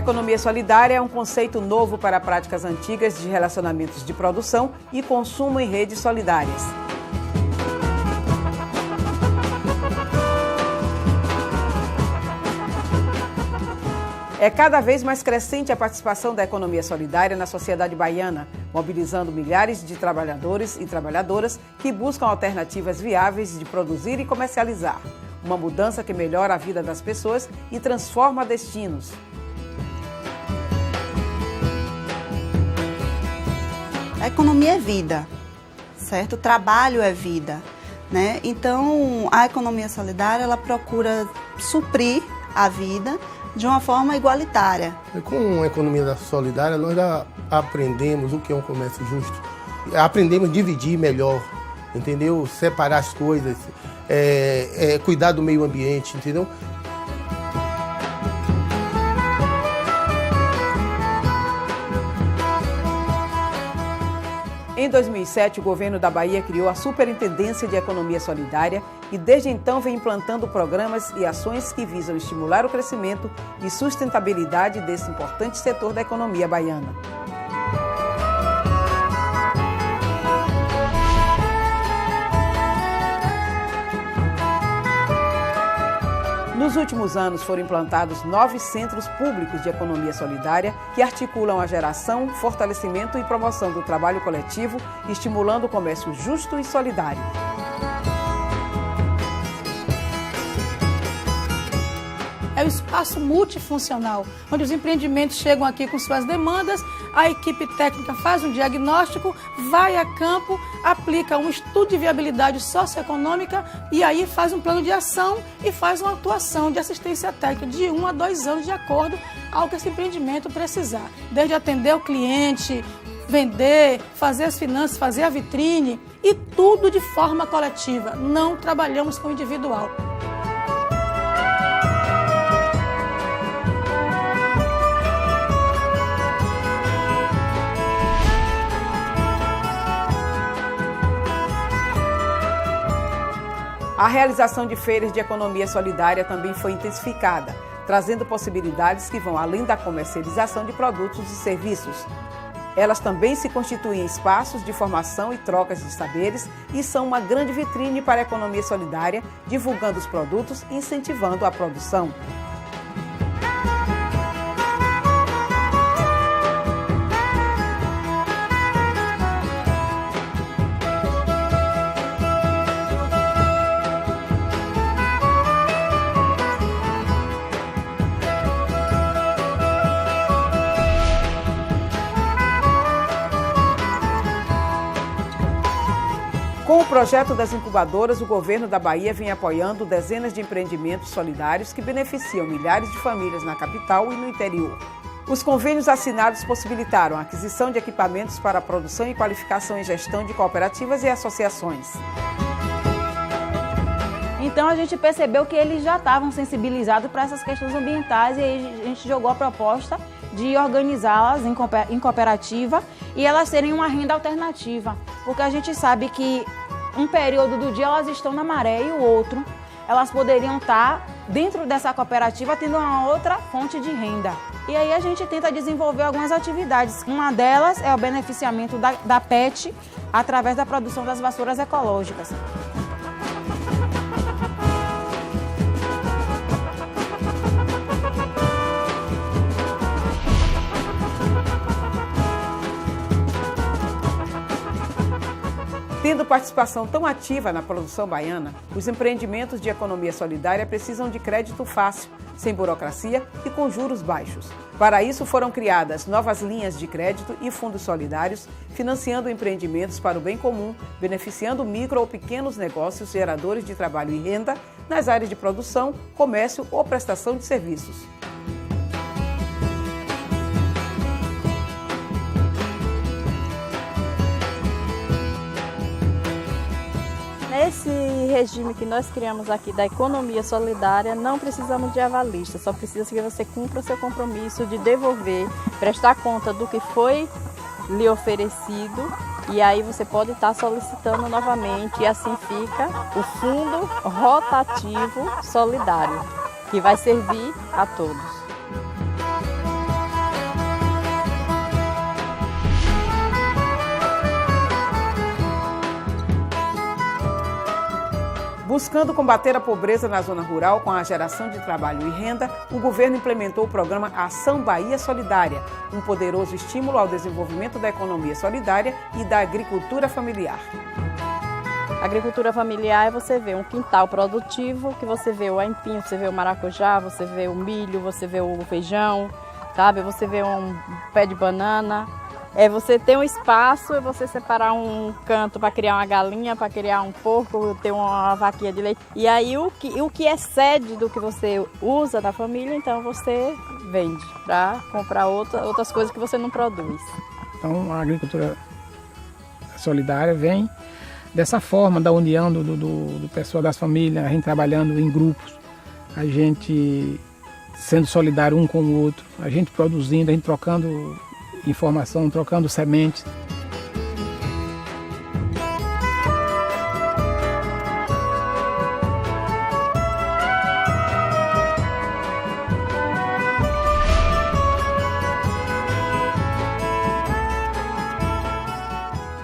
economia solidária é um conceito novo para práticas antigas de relacionamentos de produção e consumo em redes solidárias. É cada vez mais crescente a participação da economia solidária na sociedade baiana, mobilizando milhares de trabalhadores e trabalhadoras que buscam alternativas viáveis de produzir e comercializar. Uma mudança que melhora a vida das pessoas e transforma destinos. A economia é vida, certo? O trabalho é vida, né? Então, a economia solidária, ela procura suprir a vida de uma forma igualitária. Com a economia solidária, nós já aprendemos o que é um comércio justo. Aprendemos a dividir melhor, entendeu? Separar as coisas, cuidar do meio ambiente, entendeu? Em 2007, o governo da Bahia criou a Superintendência de Economia Solidária e desde então vem implantando programas e ações que visam estimular o crescimento e sustentabilidade desse importante setor da economia baiana. Nos últimos anos foram implantados 9 centros públicos de economia solidária que articulam a geração, fortalecimento e promoção do trabalho coletivo, estimulando o comércio justo e solidário. É o espaço multifuncional, onde os empreendimentos chegam aqui com suas demandas, a equipe técnica faz um diagnóstico, vai a campo, aplica um estudo de viabilidade socioeconômica e aí faz um plano de ação e faz uma atuação de assistência técnica de 1 a 2 anos de acordo ao que esse empreendimento precisar. Desde atender o cliente, vender, fazer as finanças, fazer a vitrine e tudo de forma coletiva. Não trabalhamos com o individual. A realização de feiras de economia solidária também foi intensificada, trazendo possibilidades que vão além da comercialização de produtos e serviços. Elas também se constituem espaços de formação e trocas de saberes e são uma grande vitrine para a economia solidária, divulgando os produtos e incentivando a produção. Com o projeto das incubadoras, o governo da Bahia vem apoiando dezenas de empreendimentos solidários que beneficiam milhares de famílias na capital e no interior. Os convênios assinados possibilitaram a aquisição de equipamentos para a produção e qualificação em gestão de cooperativas e associações. Então a gente percebeu que eles já estavam sensibilizados para essas questões ambientais e aí a gente jogou a proposta de organizá-las em cooperativa e elas terem uma renda alternativa. Porque a gente sabe que um período do dia elas estão na maré e o outro elas poderiam estar dentro dessa cooperativa tendo uma outra fonte de renda. E aí a gente tenta desenvolver algumas atividades. Uma delas é o beneficiamento da PET através da produção das vassouras ecológicas. Tendo participação tão ativa na produção baiana, os empreendimentos de economia solidária precisam de crédito fácil, sem burocracia e com juros baixos. Para isso foram criadas novas linhas de crédito e fundos solidários, financiando empreendimentos para o bem comum, beneficiando micro ou pequenos negócios geradores de trabalho e renda nas áreas de produção, comércio ou prestação de serviços. Nesse regime que nós criamos aqui da economia solidária, não precisamos de avalista, só precisa que você cumpra o seu compromisso de devolver, prestar conta do que foi lhe oferecido e aí você pode estar solicitando novamente e assim fica o Fundo Rotativo Solidário, que vai servir a todos. Buscando combater a pobreza na zona rural com a geração de trabalho e renda, o governo implementou o programa Ação Bahia Solidária, um poderoso estímulo ao desenvolvimento da economia solidária e da agricultura familiar. Agricultura familiar é você ver um quintal produtivo, que você vê o aipim, você vê o maracujá, você vê o milho, você vê o feijão, sabe? Você vê um pé de banana. É você ter um espaço, é você separar um canto para criar uma galinha, para criar um porco, ter uma vaquinha de leite. E aí o que excede do que você usa da família, então você vende para comprar outras coisas que você não produz. Então a agricultura solidária vem dessa forma, da união do pessoal, das famílias, a gente trabalhando em grupos, a gente sendo solidário um com o outro, a gente produzindo, a gente trocando informação, trocando sementes.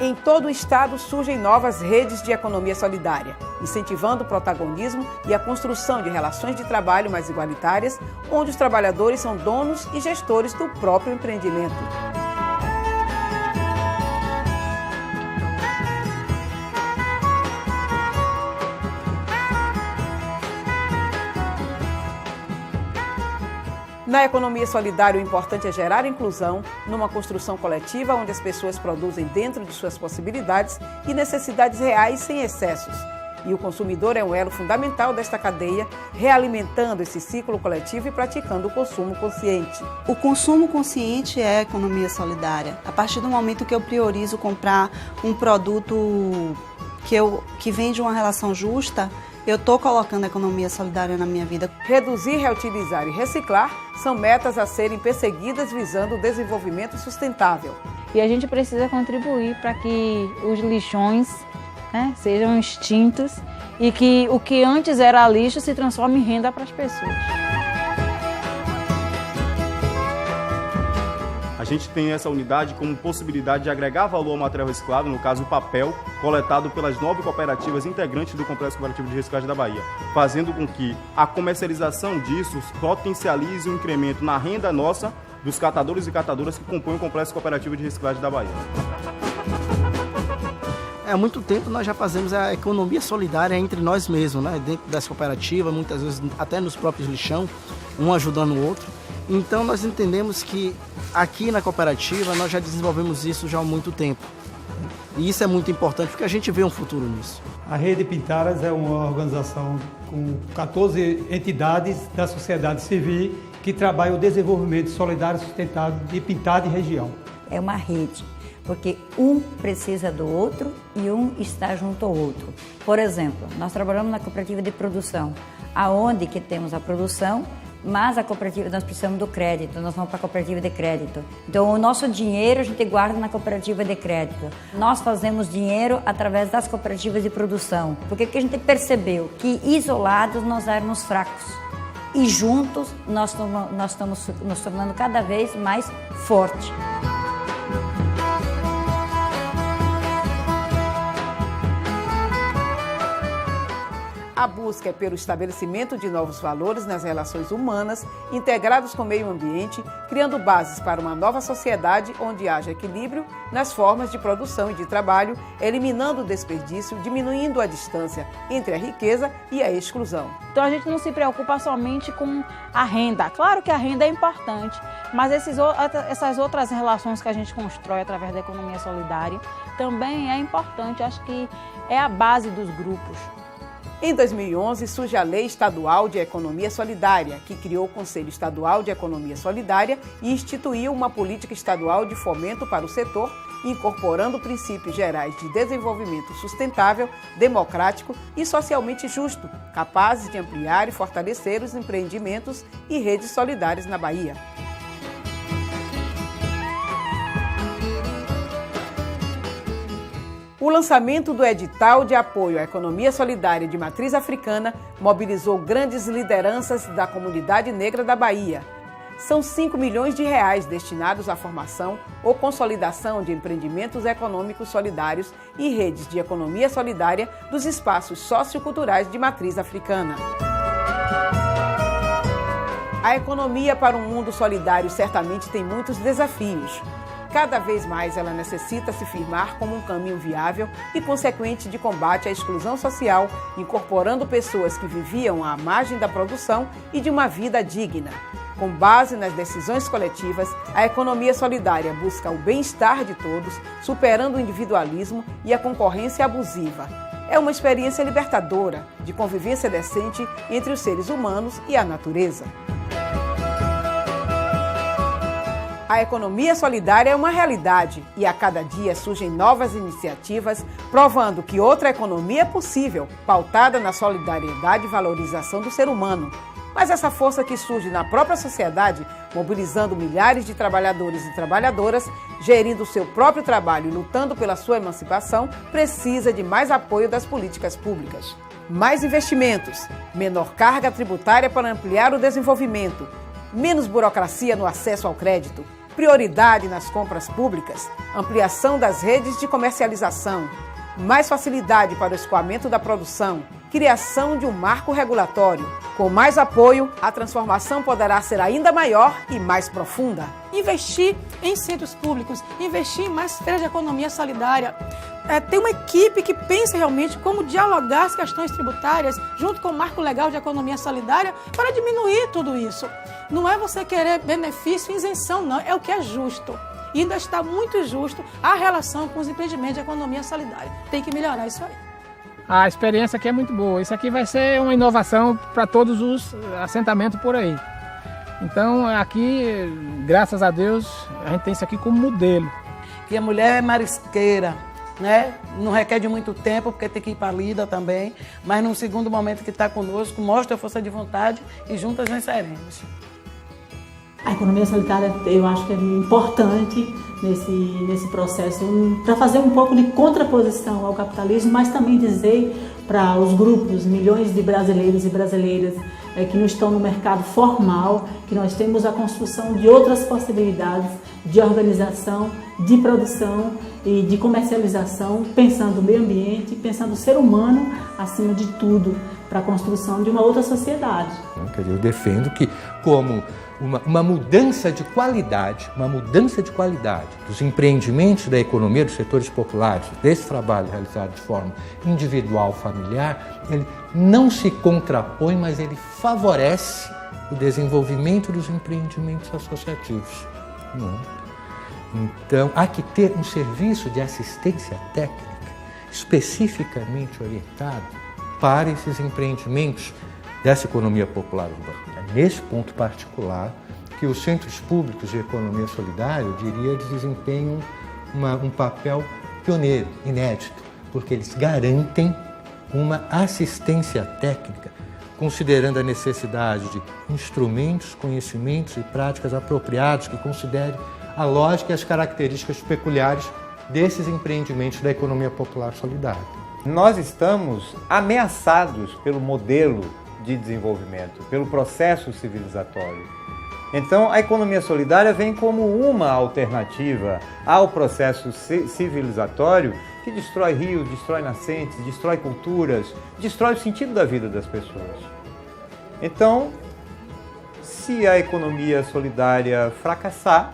Em todo o estado surgem novas redes de economia solidária, incentivando o protagonismo e a construção de relações de trabalho mais igualitárias, onde os trabalhadores são donos e gestores do próprio empreendimento. Na economia solidária, o importante é gerar inclusão numa construção coletiva onde as pessoas produzem dentro de suas possibilidades e necessidades reais sem excessos. E o consumidor é um elo fundamental desta cadeia, realimentando esse ciclo coletivo e praticando o consumo consciente. O consumo consciente é a economia solidária. A partir do momento que eu priorizo comprar um produto que vem de uma relação justa, eu estou colocando a economia solidária na minha vida. Reduzir, reutilizar e reciclar são metas a serem perseguidas visando o desenvolvimento sustentável. E a gente precisa contribuir para que os lixões, né, sejam extintos e que o que antes era lixo se transforme em renda para as pessoas. A gente tem essa unidade como possibilidade de agregar valor ao material reciclado, no caso o papel, coletado pelas 9 cooperativas integrantes do Complexo Cooperativo de Reciclagem da Bahia, fazendo com que a comercialização disso potencialize um incremento na renda nossa dos catadores e catadoras que compõem o Complexo Cooperativo de Reciclagem da Bahia. Há muito tempo nós já fazemos a economia solidária entre nós mesmos, né? Dentro das cooperativas, muitas vezes até nos próprios lixão, um ajudando o outro. Então nós entendemos que aqui na cooperativa nós já desenvolvemos isso já há muito tempo. E isso é muito importante porque a gente vê um futuro nisso. A Rede Pintaras é uma organização com 14 entidades da sociedade civil que trabalham o desenvolvimento solidário e sustentável de Pintada e região. É uma rede, porque um precisa do outro e um está junto ao outro. Por exemplo, nós trabalhamos na cooperativa de produção, aonde que temos a produção, mas a cooperativa, nós precisamos do crédito, nós vamos para a cooperativa de crédito. Então, o nosso dinheiro a gente guarda na cooperativa de crédito. Nós fazemos dinheiro através das cooperativas de produção. Porque a gente percebeu que isolados nós éramos fracos. E juntos nós estamos nos tornando cada vez mais fortes. A busca é pelo estabelecimento de novos valores nas relações humanas, integrados com o meio ambiente, criando bases para uma nova sociedade onde haja equilíbrio nas formas de produção e de trabalho, eliminando o desperdício, diminuindo a distância entre a riqueza e a exclusão. Então a gente não se preocupa somente com a renda. Claro que a renda é importante, mas essas outras relações que a gente constrói através da economia solidária também é importante. Acho que é a base dos grupos. Em 2011, surge a Lei Estadual de Economia Solidária, que criou o Conselho Estadual de Economia Solidária e instituiu uma política estadual de fomento para o setor, incorporando princípios gerais de desenvolvimento sustentável, democrático e socialmente justo, capazes de ampliar e fortalecer os empreendimentos e redes solidárias na Bahia. O lançamento do edital de apoio à economia solidária de matriz africana mobilizou grandes lideranças da comunidade negra da Bahia. são 5 milhões de reais destinados à formação ou consolidação de empreendimentos econômicos solidários e redes de economia solidária dos espaços socioculturais de matriz africana. A economia para um mundo solidário certamente tem muitos desafios. Cada vez mais ela necessita se firmar como um caminho viável e consequente de combate à exclusão social, incorporando pessoas que viviam à margem da produção e de uma vida digna. Com base nas decisões coletivas, a economia solidária busca o bem-estar de todos, superando o individualismo e a concorrência abusiva. É uma experiência libertadora de convivência decente entre os seres humanos e a natureza. A economia solidária é uma realidade e a cada dia surgem novas iniciativas provando que outra economia é possível, pautada na solidariedade e valorização do ser humano. Mas essa força que surge na própria sociedade, mobilizando milhares de trabalhadores e trabalhadoras, gerindo o seu próprio trabalho e lutando pela sua emancipação, precisa de mais apoio das políticas públicas. Mais investimentos, menor carga tributária para ampliar o desenvolvimento, menos burocracia no acesso ao crédito, prioridade nas compras públicas, ampliação das redes de comercialização, mais facilidade para o escoamento da produção, criação de um marco regulatório. Com mais apoio, a transformação poderá ser ainda maior e mais profunda. Investir em centros públicos, investir em mais feiras de economia solidária, ter uma equipe que pense realmente como dialogar as questões tributárias junto com o marco legal de economia solidária para diminuir tudo isso. Não é você querer benefício e isenção, não, é o que é justo. E ainda está muito injusto a relação com os empreendimentos de economia solidária. Tem que melhorar isso aí. A experiência aqui é muito boa. Isso aqui vai ser uma inovação para todos os assentamentos por aí. Então aqui, graças a Deus, a gente tem isso aqui como modelo. Que a mulher é marisqueira, né? Não requer de muito tempo, porque tem que ir para a lida também, mas num segundo momento que está conosco, mostra a força de vontade e juntas venceremos. A economia solidária, eu acho que é importante nesse processo, para fazer um pouco de contraposição ao capitalismo, mas também dizer para os grupos, milhões de brasileiros e brasileiras que não estão no mercado formal, que nós temos a construção de outras possibilidades de organização, de produção e de comercialização, pensando o meio ambiente, pensando o ser humano acima de tudo, para a construção de uma outra sociedade. Eu defendo que, como uma mudança de qualidade dos empreendimentos da economia dos setores populares, desse trabalho realizado de forma individual, familiar, ele não se contrapõe, mas ele favorece o desenvolvimento dos empreendimentos associativos. Então, há que ter um serviço de assistência técnica especificamente orientado para esses empreendimentos dessa economia popular urbana. É nesse ponto particular que os centros públicos de economia solidária, eu diria, desempenham um papel pioneiro, inédito, porque eles garantem uma assistência técnica, considerando a necessidade de instrumentos, conhecimentos e práticas apropriados que considerem a lógica e as características peculiares desses empreendimentos da economia popular solidária. Nós estamos ameaçados pelo modelo de desenvolvimento, pelo processo civilizatório. Então, a economia solidária vem como uma alternativa ao processo civilizatório que destrói rios, destrói nascentes, destrói culturas, destrói o sentido da vida das pessoas. Então, se a economia solidária fracassar,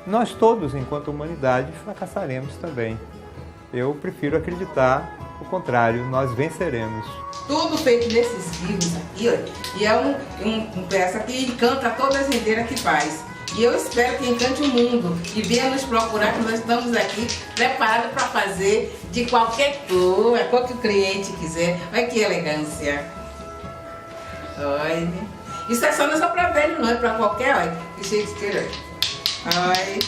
nós todos, enquanto humanidade, fracassaremos também. Eu prefiro acreditar o contrário, nós venceremos. Tudo feito nesses vivos aqui, ó, e é uma peça que encanta todas as rendeiras que faz. E eu espero que encante o mundo e venha nos procurar, que nós estamos aqui preparados para fazer de qualquer cor, a cor que o cliente quiser. Olha que elegância. Olha. Isso é só para velho, não é para qualquer, olha. Que Shakespeare. Olha.